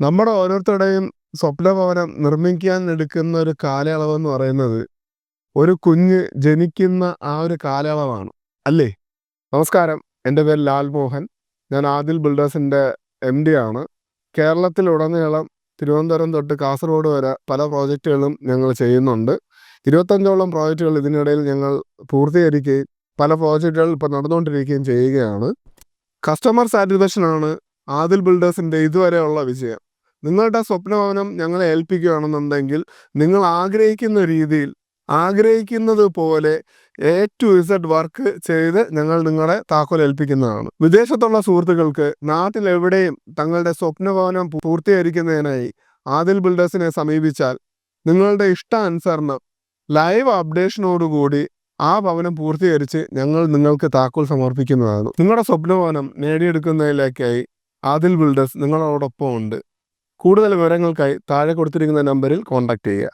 നമ്മുടെ ഓരോരുത്തരുടെയും സ്വപ്നഭവനം നിർമ്മിക്കാൻ എടുക്കുന്ന ഒരു കാലയളവെന്ന് പറയുന്നത് ഒരു കുഞ്ഞ് ജനിക്കുന്ന ആ ഒരു കാലയളവാണ് അല്ലേ? നമസ്കാരം, എൻ്റെ പേര് ലാൽ മോഹൻ. ഞാൻ ആദിൽ ബിൽഡേഴ്സിൻ്റെ MD ആണ്. കേരളത്തിലുടനീളം തിരുവനന്തപുരം തൊട്ട് കാസർഗോഡ് വരെ പല പ്രോജക്റ്റുകളും ഞങ്ങൾ ചെയ്യുന്നുണ്ട്. 25ഓളം പ്രോജക്റ്റുകൾ ഇതിനിടയിൽ ഞങ്ങൾ പൂർത്തീകരിക്കുകയും പല പ്രോജക്റ്റുകൾ ഇപ്പോൾ നടന്നുകൊണ്ടിരിക്കുകയും ചെയ്യുകയാണ്. കസ്റ്റമർ സാറ്റിസ്ഫാക്ഷനാണ് ആദിൽ ബിൽഡേഴ്സിൻ്റെ ഇതുവരെയുള്ള വിജയം. നിങ്ങളുടെ സ്വപ്നഭവനം ഞങ്ങളെ ഏൽപ്പിക്കുകയാണെന്നുണ്ടെങ്കിൽ നിങ്ങൾ ആഗ്രഹിക്കുന്ന രീതിയിൽ ആഗ്രഹിക്കുന്നത് പോലെ A to Z വർക്ക് ചെയ്ത് ഞങ്ങൾ നിങ്ങളെ താക്കോൽ ഏൽപ്പിക്കുന്നതാണ്. വിദേശത്തുള്ള സുഹൃത്തുക്കൾക്ക് നാട്ടിലെവിടെയും തങ്ങളുടെ സ്വപ്നഭവനം പൂർത്തീകരിക്കുന്നതിനായി ആദിൽ ബിൽഡേഴ്സിനെ സമീപിച്ചാൽ നിങ്ങളുടെ ഇഷ്ടാനുസരണം ലൈവ് അപ്ഡേഷനോടുകൂടി ആ ഭവനം പൂർത്തീകരിച്ച് ഞങ്ങൾ നിങ്ങൾക്ക് താക്കോൽ സമർപ്പിക്കുന്നതാണ്. നിങ്ങളുടെ സ്വപ്നഭവനം നേടിയെടുക്കുന്നതിലേക്കായി ആദിൽ ബിൽഡേഴ്സ് നിങ്ങളോടൊപ്പം ഉണ്ട്. കൂടുതൽ വിവരങ്ങൾക്കായി താഴെ കൊടുത്തിരിക്കുന്ന നമ്പറിൽ കോൺടാക്റ്റ് ചെയ്യുക.